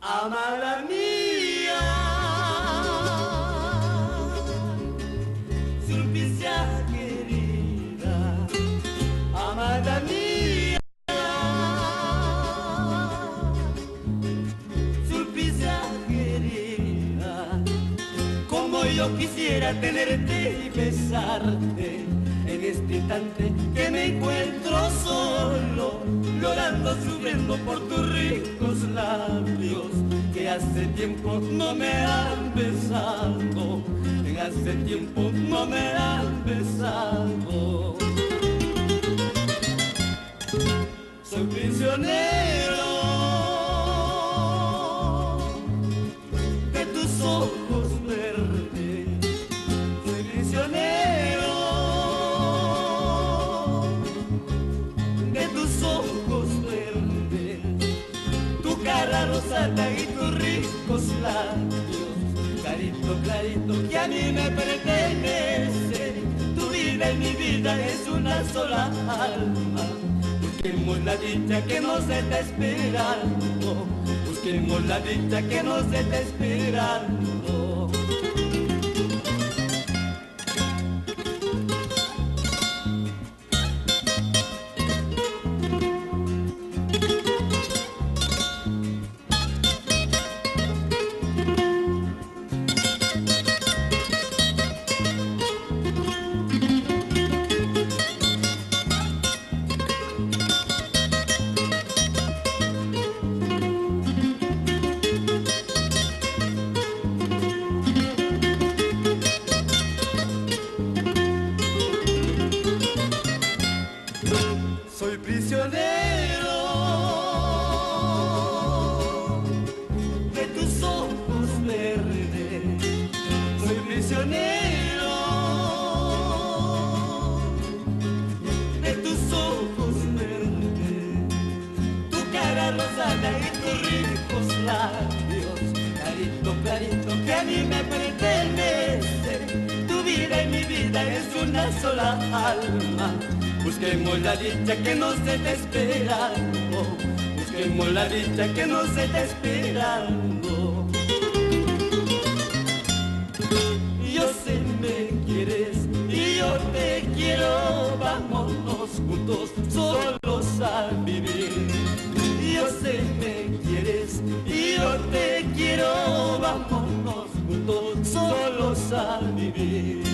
Amada mía, Sulpicia querida, amada mía, Sulpicia querida, como yo quisiera tenerte y besarte en este instante que me encuentro solo, llorando, sufriendo por tus ricos labios que hace tiempo no me han besado, que hace tiempo no me han besado. Soy prisionero de tus ojos verdes, soy prisionero de tus ojos verdes, tu cara rosada y tus ricos labios, clarito, clarito, que a mí me pertenece. Tu vida y mi vida es una sola alma. Busquemos la dicha que nos está esperando, busquemos la dicha que nos está esperando. Soy prisionero de tus ojos verdes, soy prisionero de tus ojos verdes, tu cara rosada y tus ricos labios, clarito, clarito, que a mí me pertenece. Tu vida y mi vida es una sola alma. Busquemos la dicha que nos está esperando, busquemos la dicha que nos está esperando. Yo sé me quieres y yo te quiero, vámonos juntos solos a vivir. Yo sé me quieres y yo te quiero, vámonos juntos solos a vivir.